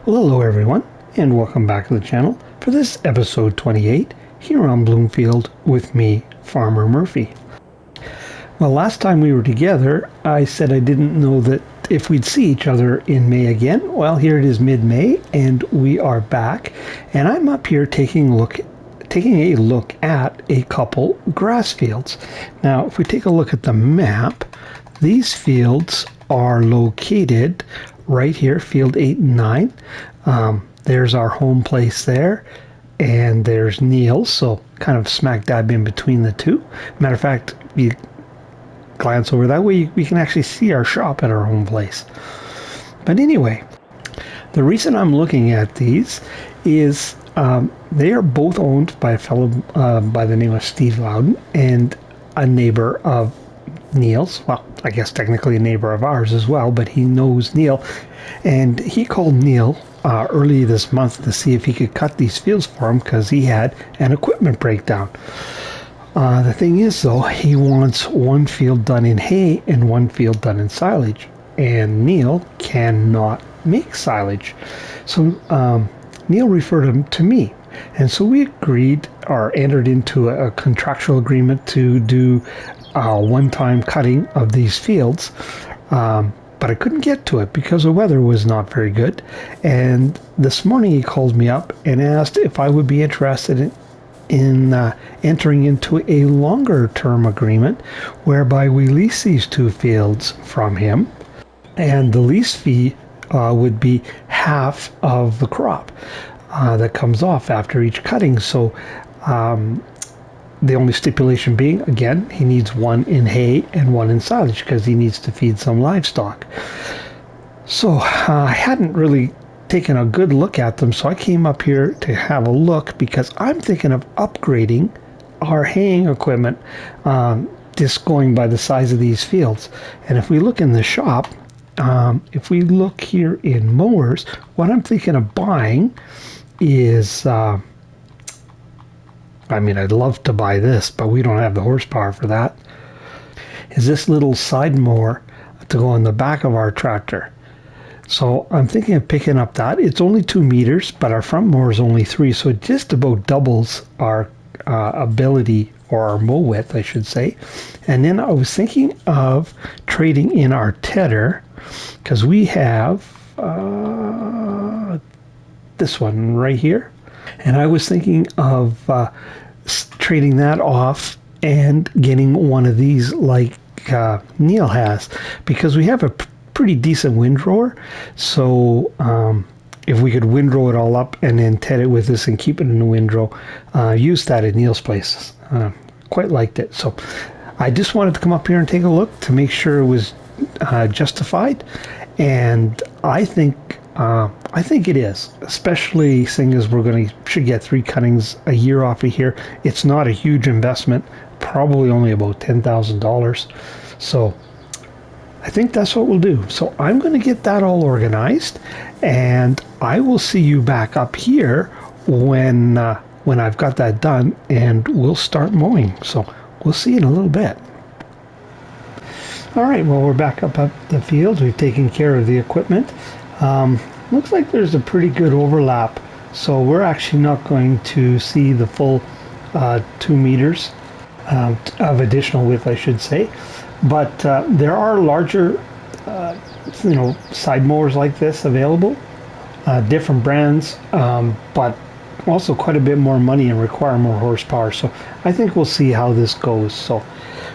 Well, hello everyone, and welcome back to the channel for this episode 28 here on Bloomfield with me, Farmer Murphy. Well, last time we were together, I said I didn't know that if we'd see each other in May again. Well, here it is mid-May, and we are back, and I'm up here taking a look at a couple grass fields. Now, if we take a look at the map, these fields are located right here, field 8 and 9. There's our home place there, and there's Neil's, so kind of smack dab in between the two. Matter of fact, you glance over that way, we can actually see our shop at our home place. But anyway, the reason I'm looking at these is they are both owned by a fellow by the name of Steve Loudon and a neighbor of Neil's. Well, I guess technically a neighbor of ours as well, but he knows Neil. And he called Neil early this month to see if he could cut these fields for him because he had an equipment breakdown. The thing is, though, he wants one field done in hay and one field done in silage. And Neil cannot make silage. So Neil referred him to me. And so we agreed or entered into a contractual agreement to do one-time cutting of these fields. But I couldn't get to it because the weather was not very good. And this morning he called me up and asked if I would be interested in entering into a longer-term agreement whereby we lease these two fields from him, and the lease fee would be half of the crop that comes off after each cutting. So the only stipulation being, again, he needs one in hay and one in silage because he needs to feed some livestock. So I hadn't really taken a good look at them, so I came up here to have a look because I'm thinking of upgrading our haying equipment, just going by the size of these fields. And if we look in the shop, if we look here in mowers, what I'm thinking of buying is I'd love to buy this, but we don't have the horsepower for that, is this little side mower to go on the back of our tractor. So I'm thinking of picking up that. It's only 2 meters, but our front mower is only 3, so it just about doubles our ability, or our mow width, I should say. And then I was thinking of trading in our tedder, because we have this one right here. And I was thinking of trading that off and getting one of these like Neil has, because we have a pretty decent windrower. So if we could windrow it all up and then ted it with this and keep it in the windrow, use that at Neil's place. Quite liked it. So I just wanted to come up here and take a look to make sure it was justified. And I think it is, especially seeing as should get 3 cuttings a year off of here. It's not a huge investment, probably only about $10,000. So I think that's what we'll do. So I'm going to get that all organized, and I will see you back up here when I've got that done, and we'll start mowing. So we'll see you in a little bit. All right, well, we're back up the field. We've taken care of the equipment. Looks like there's a pretty good overlap, so we're actually not going to see the full 2 meters of additional width, I should say. But there are larger, side mowers like this available, different brands, but also quite a bit more money and require more horsepower. So I think we'll see how this goes. So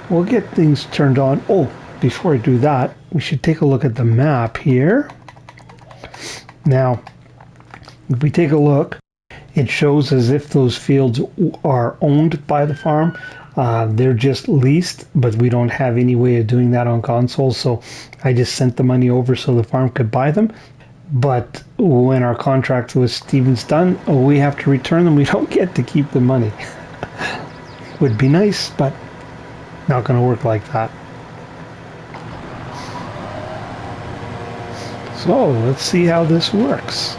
we'll get things turned on. Oh, before I do that, we should take a look at the map here. Now, if we take a look, it shows as if those fields are owned by the farm. They're just leased, but we don't have any way of doing that on console, so I just sent the money over so the farm could buy them. But when our contract with Steven's done, we have to return them. We don't get to keep the money. Would be nice, but not going to work like that. So let's see how this works.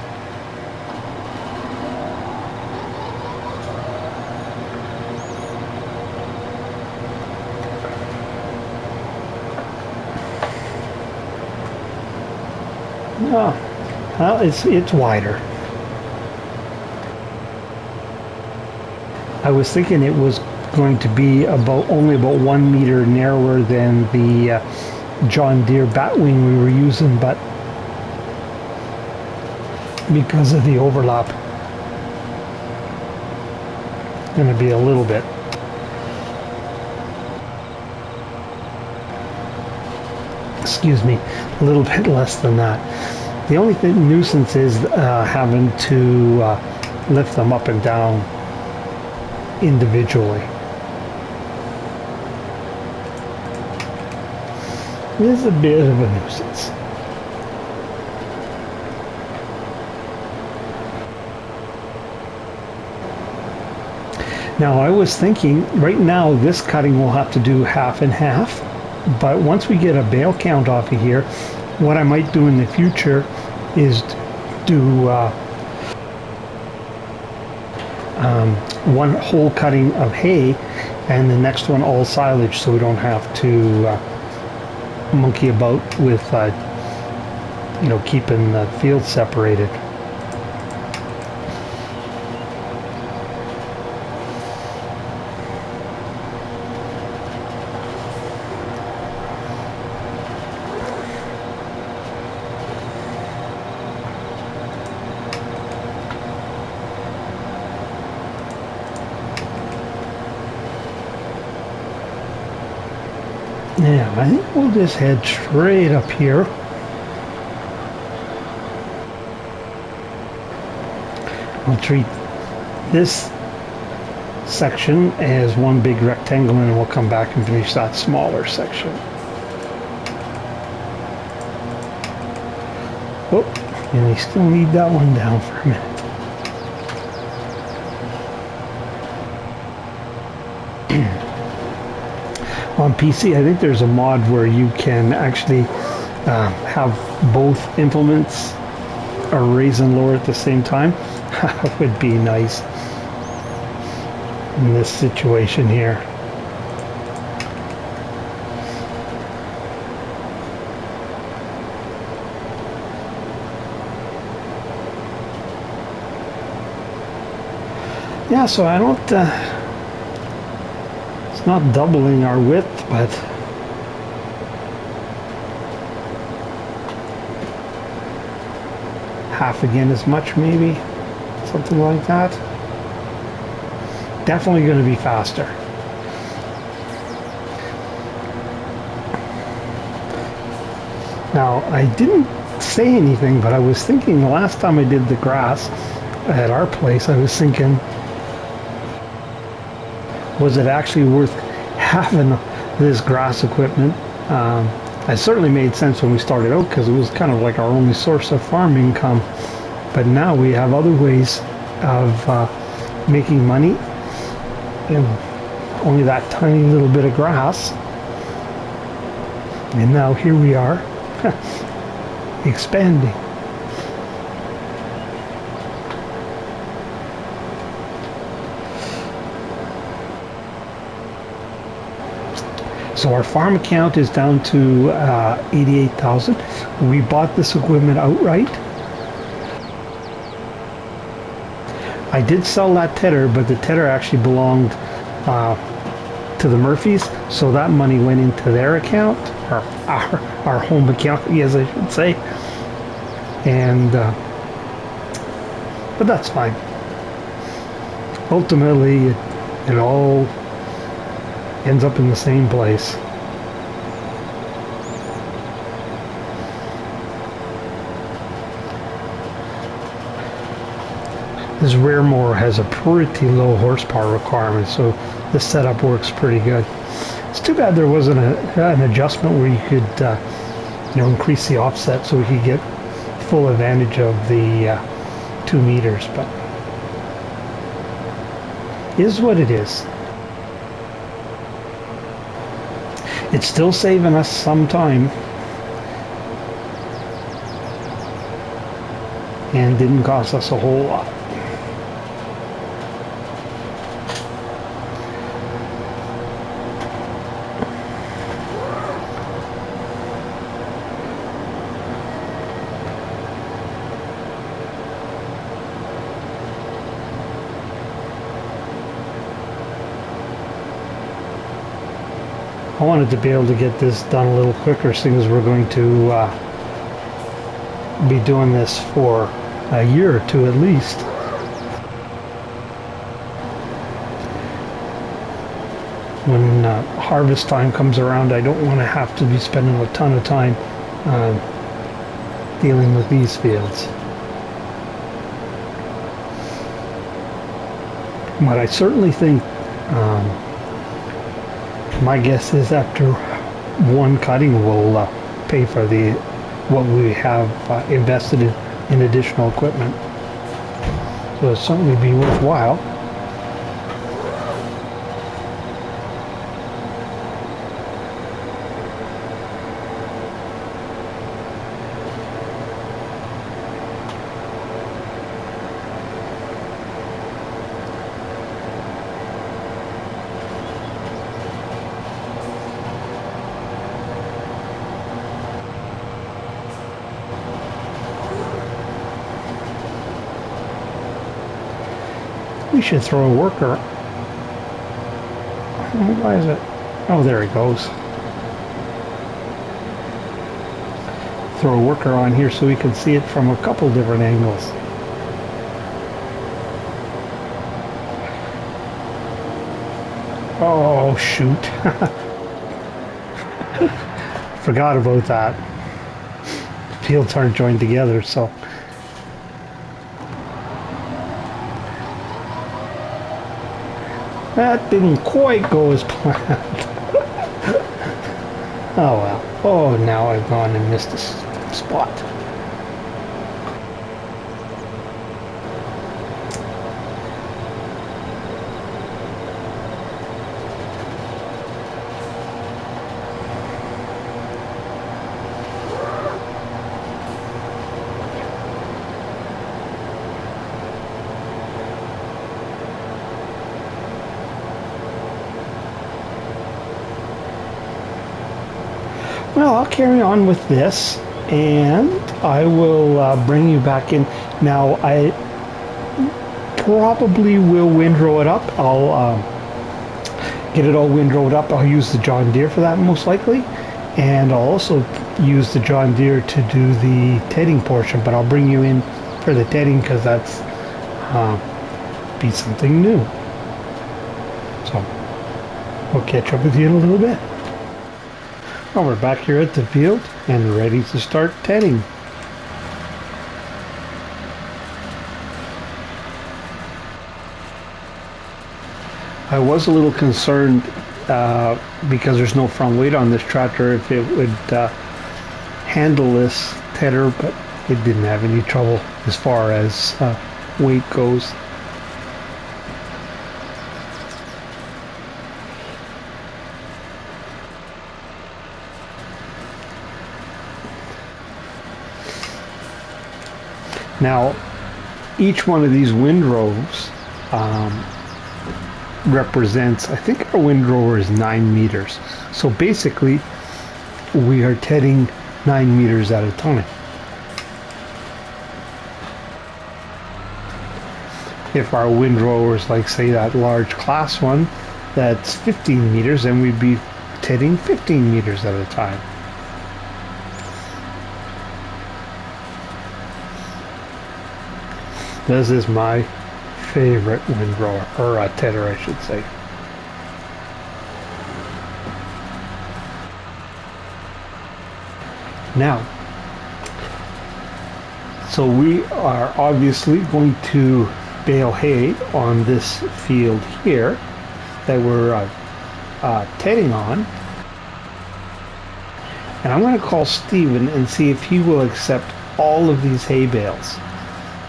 Well, it's wider. I was thinking it was going to be only about 1 meter narrower than the John Deere Batwing we were using, but because of the overlap, it's going to be a little bit. Excuse me, a little bit less than that. The only nuisance is having to lift them up and down individually. It is a bit of a nuisance. Now I was thinking right now this cutting will have to do half and half, but once we get a bale count off of here, what I might do in the future is do one whole cutting of hay and the next one all silage, so we don't have to monkey about with keeping the field separated. Yeah, I think we'll just head straight up here. We'll treat this section as one big rectangle, and we'll come back and finish that smaller section. Oh, and we still need that one down for a minute. On PC, I think there's a mod where you can actually have both implements raise and lower at the same time. That would be nice in this situation here. Yeah, so I don't... not doubling our width, but half again as much, maybe something like that. Definitely going to be faster. Now I didn't say anything, but I was thinking the last time I did the grass at our place, I was thinking, was it actually worth having this grass equipment? It certainly made sense when we started out because it was kind of like our only source of farm income. But now we have other ways of making money and only that tiny little bit of grass. And now here we are expanding. So our farm account is down to 88,000. We bought this equipment outright. I did sell that tedder, but the tedder actually belonged to the Murphys, so that money went into their account, or our home account, yes, I should say. And but that's fine. Ultimately, it all ends up in the same place. This rear mower has a pretty low horsepower requirement, so this setup works pretty good. It's too bad there wasn't an adjustment where you could increase the offset so we could get full advantage of the 2 meters, but it is what it is. It's still saving us some time and didn't cost us a whole lot. I wanted to be able to get this done a little quicker, seeing as we're going to be doing this for a year or two at least. When harvest time comes around, I don't want to have to be spending a ton of time dealing with these fields. But I certainly think, my guess is after one cutting will pay for what we have invested in additional equipment. So it'll certainly be worthwhile. We should throw a worker. Why is it? Oh, there he goes. Throw a worker on here so we can see it from a couple different angles. Oh, shoot. Forgot about that. The fields aren't joined together, so. That didn't quite go as planned. Oh well. Oh, now I've gone and missed a spot. Well, I'll carry on with this, and I will bring you back in. Now, I probably will windrow it up. I'll get it all windrowed up. I'll use the John Deere for that, most likely, and I'll also use the John Deere to do the tedding portion, but I'll bring you in for the tedding because that's be something new. So, we'll catch up with you in a little bit. Well, we're back here at the field and ready to start tedding. I was a little concerned because there's no front weight on this tractor if it would handle this tedder, but it didn't have any trouble as far as weight goes. Now, each one of these windrows represents, I think our windrower is 9 meters. So basically, we are tedding 9 meters at a time. If our windrower is like, say, that large class one, that's 15 meters, then we'd be tedding 15 meters at a time. This is my favorite windrower, or tedder I should say. Now, so we are obviously going to bale hay on this field here that we're tedding on. And I'm going to call Steven and see if he will accept all of these hay bales,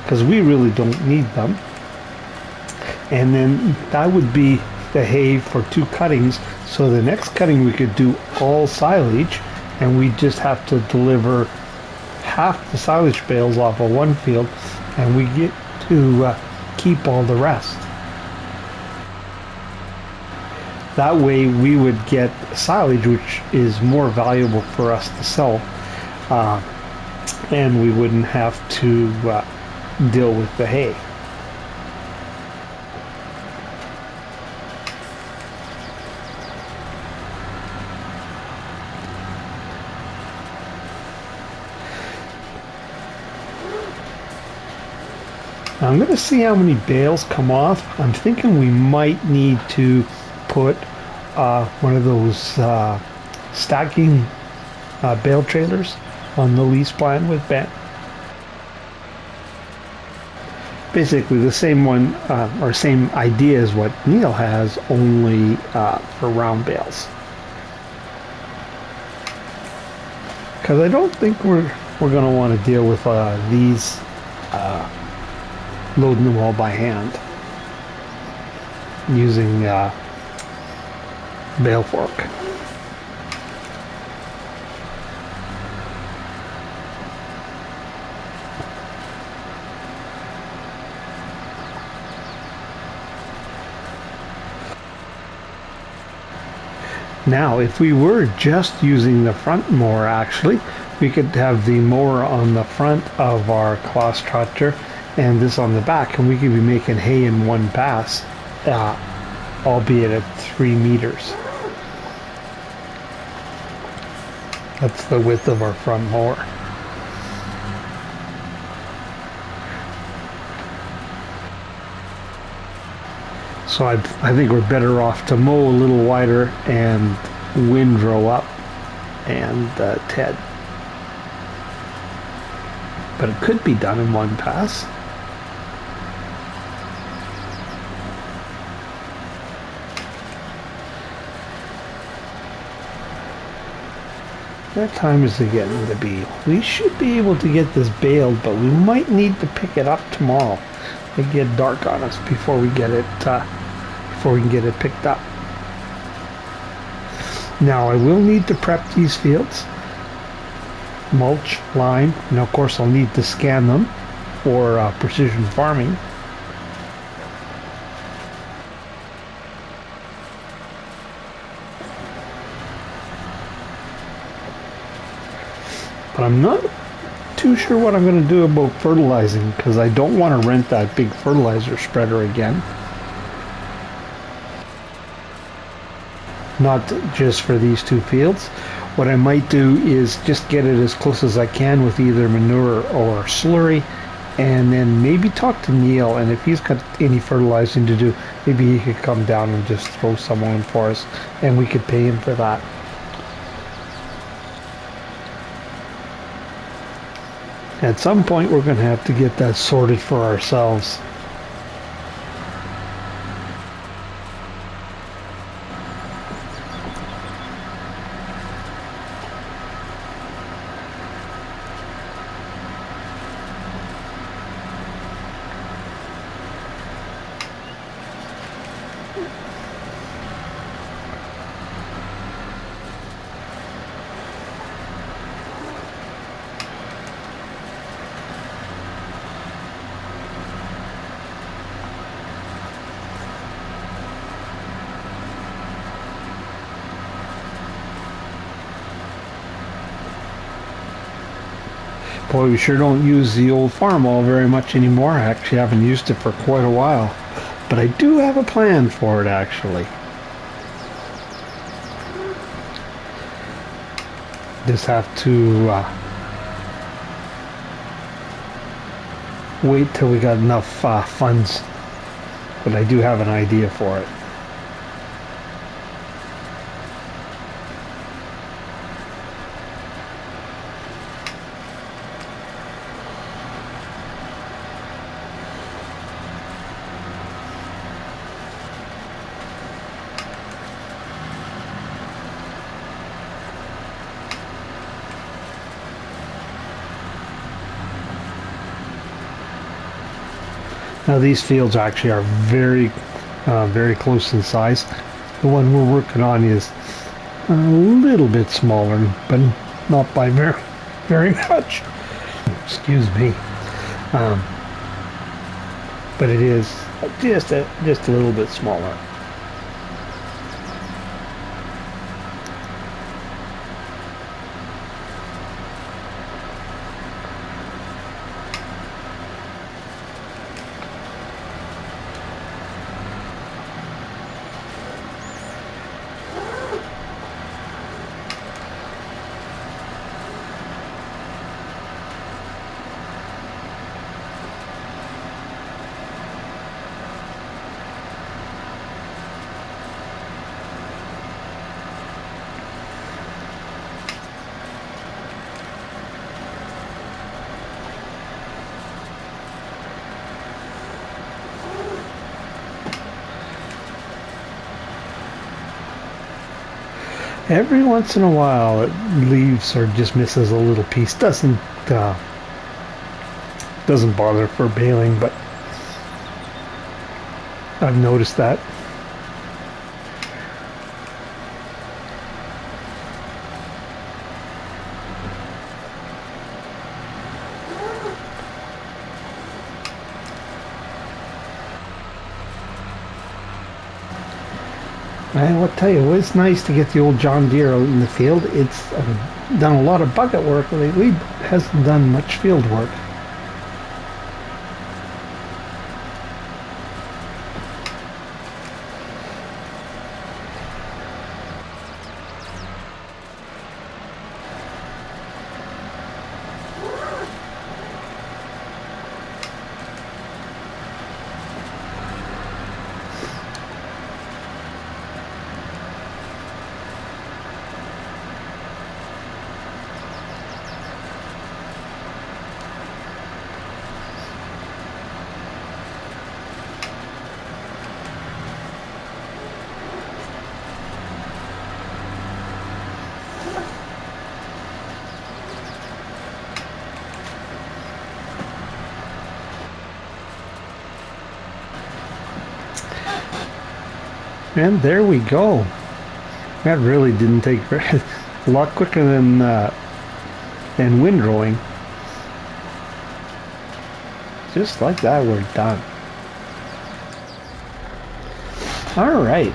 because we really don't need them. And then that would be the hay for 2 cuttings. So the next cutting we could do all silage, and we just have to deliver half the silage bales off of one field, and we get to keep all the rest. That way we would get silage, which is more valuable for us to sell, and we wouldn't have to deal with the hay. Now I'm going to see how many bales come off. I'm thinking we might need to put one of those stacking bale trailers on the lease plan with Ben. Basically the same one or same idea as what Neil has, only for round bales. Because I don't think we're going to want to deal with these loading them all by hand using bale fork. Now, if we were just using the front mower, actually, we could have the mower on the front of our cross tractor and this on the back, and we could be making hay in one pass, albeit at 3 meters. That's the width of our front mower. So I think we're better off to mow a little wider and windrow up and Ted. But it could be done in one pass. What time is it getting to be? We should be able to get this baled, but we might need to pick it up tomorrow. It get dark on us before we get it before we can get it picked up. Now I will need to prep these fields, mulch, lime, and of course I'll need to scan them for precision farming. But I'm not too sure what I'm going to do about fertilizing, because I don't want to rent that big fertilizer spreader again. Not just for these 2 fields. What I might do is just get it as close as I can with either manure or slurry, and then maybe talk to Neil, and if he's got any fertilizing to do, maybe he could come down and just throw some on for us, and we could pay him for that. At some point we're going to have to get that sorted for ourselves. Boy, we sure don't use the old farm all very much anymore. I actually haven't used it for quite a while. But I do have a plan for it, actually. Just have to wait till we got enough funds. But I do have an idea for it. Now these fields actually are very close in size. The one we're working on is a little bit smaller, but not by very much. Excuse me. But it is just a little bit smaller. Every once in a while it leaves or just misses a little piece. Doesn't bother for baling, but I've noticed that. I'll tell you, it's nice to get the old John Deere out in the field. It's done a lot of bucket work lately, but hasn't done much field work. And there we go. That really didn't take a lot quicker than windrowing. Just like that, we're done. All right.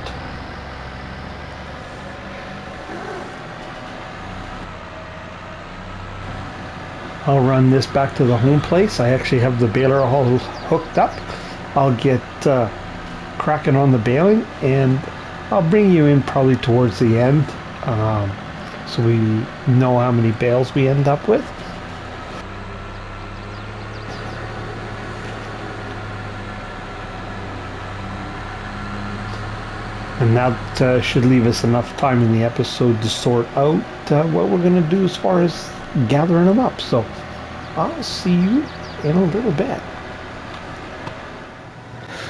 I'll run this back to the home place. I actually have the baler all hooked up. I'll get cracking on the baling, and I'll bring you in probably towards the end, so we know how many bales we end up with. And that should leave us enough time in the episode to sort out what we're going to do as far as gathering them up. So I'll see you in a little bit.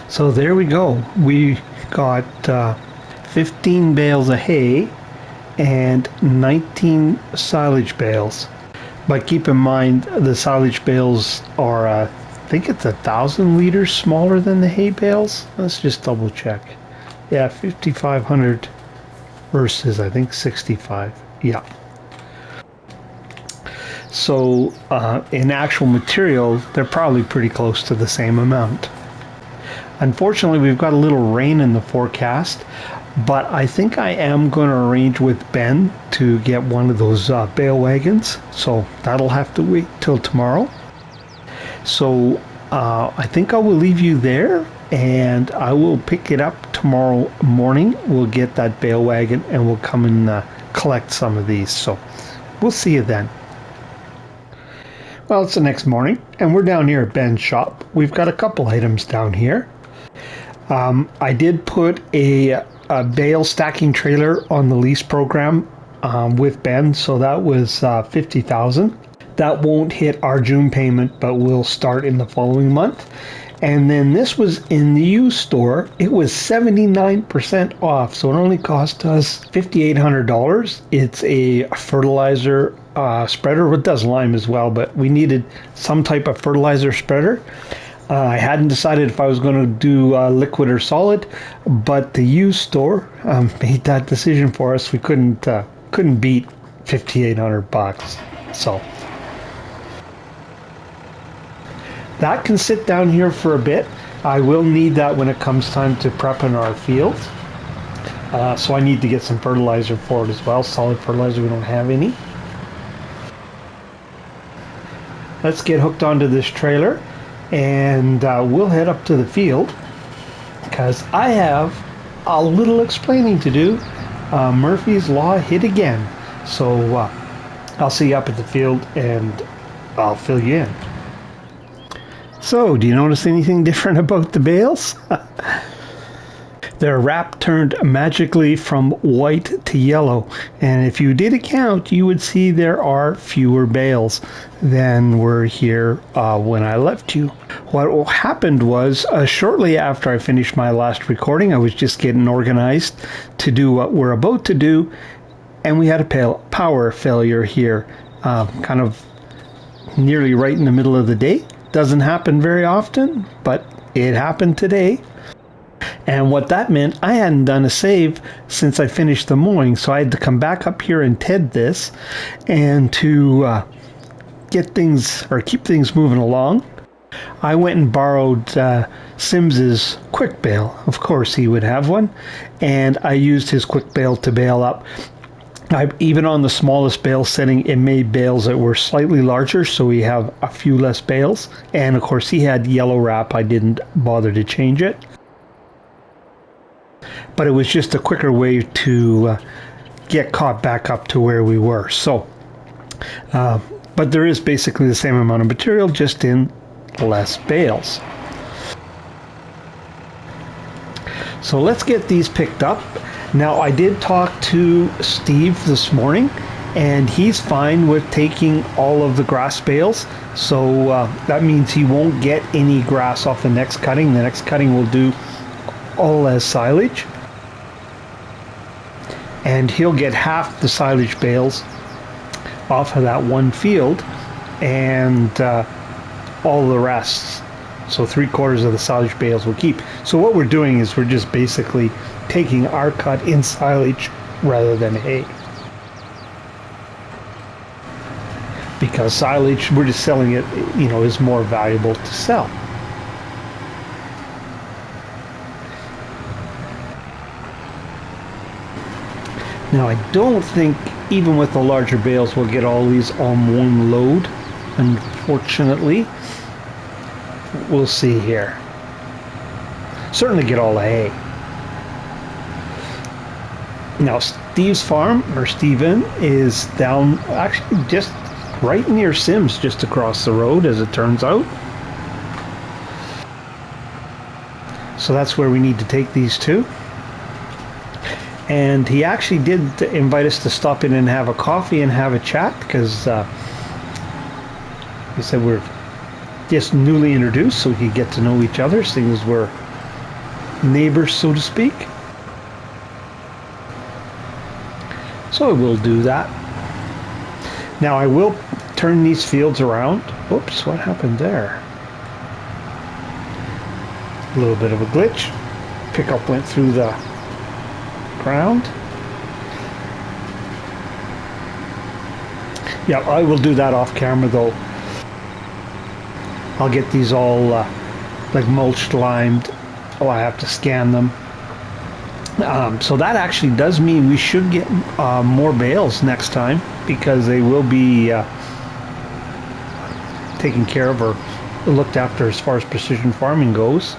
So there we go. We got 15 bales of hay and 19 silage bales. But keep in mind, the silage bales are, I think it's 1,000 liters smaller than the hay bales. Let's just double check. Yeah, 5,500 versus, I think, 65. Yeah. So in actual material, they're probably pretty close to the same amount. Unfortunately, we've got a little rain in the forecast, but I think I am going to arrange with Ben to get one of those bale wagons. So that'll have to wait till tomorrow. So I think I will leave you there, and I will pick it up tomorrow morning. We'll get that bale wagon and we'll come and collect some of these. So we'll see you then. Well, it's the next morning, and we're down here at Ben's shop. We've got a couple items down here. I did put a bale stacking trailer on the lease program with Ben, so that was $50,000. That won't hit our June payment, but will start in the following month. And then this was in the used store. It was 79% off, so it only cost us $5,800. It's a fertilizer spreader. It does lime as well, but we needed some type of fertilizer spreader. I hadn't decided if I was going to do liquid or solid, but the used store made that decision for us. We couldn't beat $5,800. So that can sit down here for a bit. I will need that when it comes time to prepping our fields. So I need to get some fertilizer for it as well. Solid fertilizer, we don't have any. Let's get hooked onto this trailer, and we'll head up to the field because I have a little explaining to do. Murphy's Law hit again. So I'll see you up at the field and I'll fill you in. So, do you notice anything different about the bales? Their wrap turned magically from white to yellow, and if you did a count, you would see there are fewer bales than were here when I left you. What happened was, shortly after I finished my last recording, I was just getting organized to do what we're about to do, and we had a power failure here, kind of nearly right in the middle of the day. Doesn't happen very often, but it happened today. And what that meant, I hadn't done a save since I finished the mowing, so I had to come back up here and TED this, and to get things or keep things moving along, I went and borrowed Sims's quick bale. Of course he would have one, and I used his quick bale to bale up. Even on the smallest bale setting, it made bales that were slightly larger, so we have a few less bales. And of course he had yellow wrap. I didn't bother to change it, but it was just a quicker way to get caught back up to where we were. So but there is basically the same amount of material, just in less bales. So let's get these picked up. Now, I did talk to Steve this morning, and he's fine with taking all of the grass bales. So that means he won't get any grass off the next cutting. The next cutting will do all as silage. And he'll get half the silage bales off of that one field, and all the rest. So 3/4 of the silage bales will keep. So what we're doing is we're just basically taking our cut in silage rather than hay. Because silage, we're just selling it, is more valuable to sell. Now, I don't think, even with the larger bales, we'll get all these on one load, unfortunately. We'll see here. Certainly get all the hay. Now, Steve's farm, or Steven, is down, actually just right near Sims, just across the road, as it turns out. So that's where we need to take these to. And he actually did invite us to stop in and have a coffee and have a chat, because he said we're just newly introduced, so we could get to know each other, seeing as we're neighbors, so to speak. So I will do that. Now I will turn these fields around. Oops, what happened there? A little bit of a glitch. Pickup went through the ground. Yeah, I will do that off camera though. I'll get these all like mulched, limed. Oh, I have to scan them. So that actually does mean we should get more bales next time, because they will be taken care of or looked after as far as precision farming goes.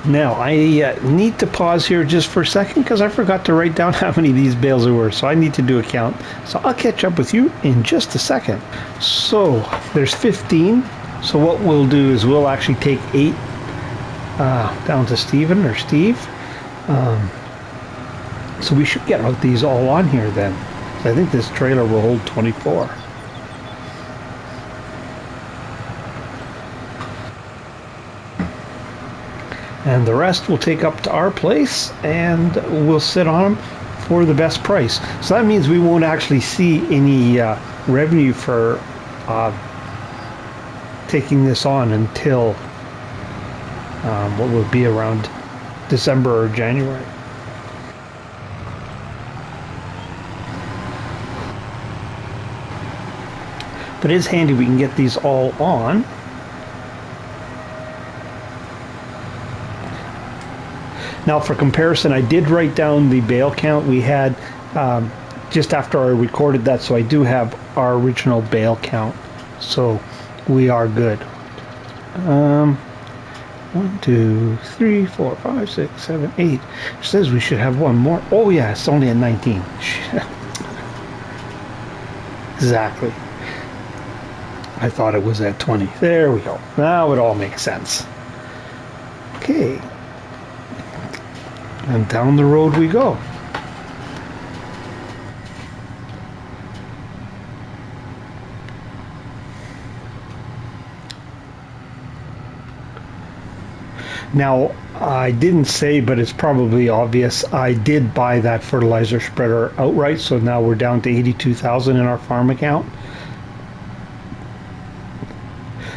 Now, I need to pause here just for a second, because I forgot to write down how many of these bales there were, so I need to do a count. So I'll catch up with you in just a second. So there's 15. So what we'll do is we'll actually take 8 down to Steven or Steve. So we should get these all on here then. So I think this trailer will hold 24. And the rest we'll take up to our place, and we'll sit on them for the best price. So that means we won't actually see any revenue for taking this on until what would be around December or January. But it is handy we can get these all on. Now, for comparison, I did write down the bale count we had just after I recorded that, so I do have our original bale count. So we are good. 1, 2, 3, 4, 5, 6, 7, 8. It says we should have one more. Oh yeah, it's only at 19. Exactly. I thought it was at 20. There we go. Now it all makes sense. Okay. And down the road we go. Now, I didn't say, but it's probably obvious. I did buy that fertilizer spreader outright, so now we're down to 82,000 in our farm account.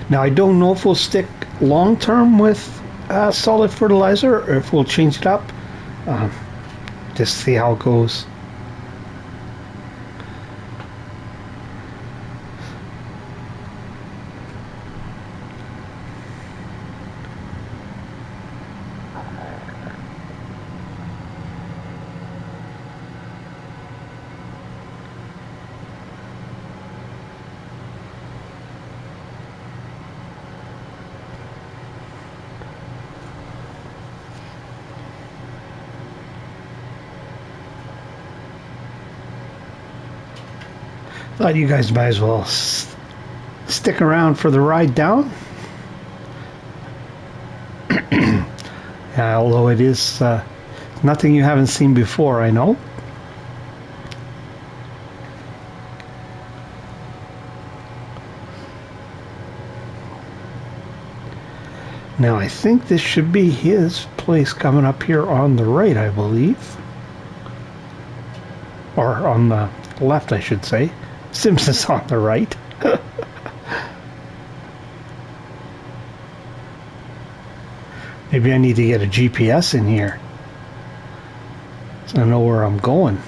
Now I don't know if we'll stick long term with solid fertilizer or if we'll change it up. Just see how it goes. Thought you guys might as well stick around for the ride down. Yeah, although it is nothing you haven't seen before, I know. Now I think this should be his place coming up here on the right, I believe. Or on the left, I should say. Simpson's on the right. Maybe I need to get a GPS in here so I know where I'm going.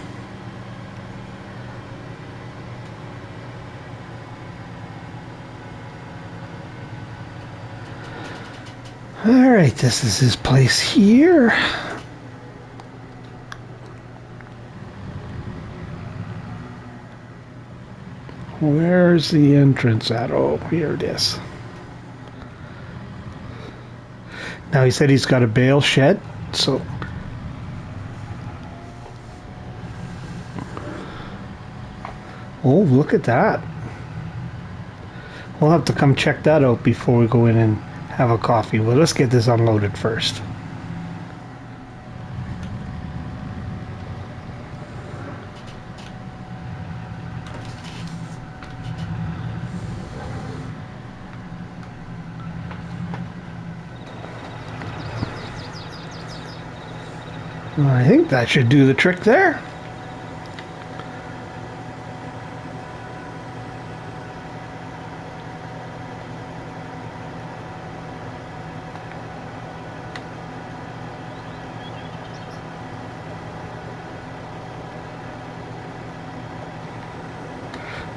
Alright, this is his place here. Where's the entrance at? Oh, here it is. Now he said he's got a bale shed, so oh, look at that. We'll have to come check that out before we go in and have a coffee. Well, let's get this unloaded first. I think that should do the trick there.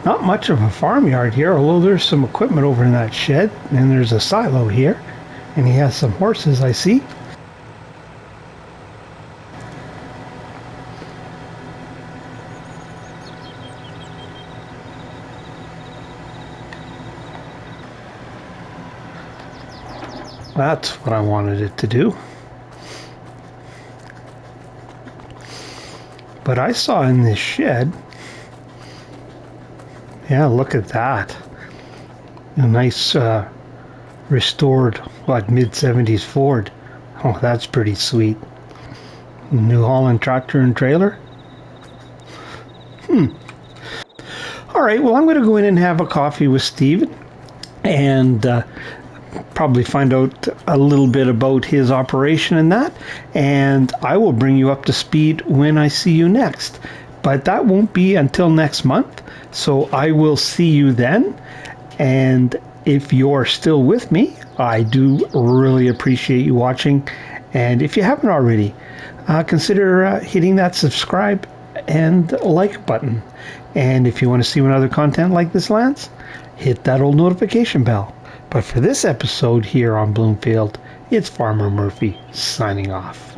Not much of a farmyard here, although there's some equipment over in that shed, and there's a silo here, and he has some horses, I see. That's what I wanted it to do. But I saw in this shed, yeah, look at that. A nice restored, what, mid-70s Ford. Oh, that's pretty sweet. New Holland tractor and trailer. All right, well, I'm going to go in and have a coffee with Steven and probably find out a little bit about his operation and that, and I will bring you up to speed when I see you next. But that won't be until next month, so I will see you then. And if you're still with me, I do really appreciate you watching, and if you haven't already, consider hitting that subscribe and like button. And if you want to see when other content like this lands, hit that old notification bell. But for this episode here on Bloomfield, it's Farmer Murphy signing off.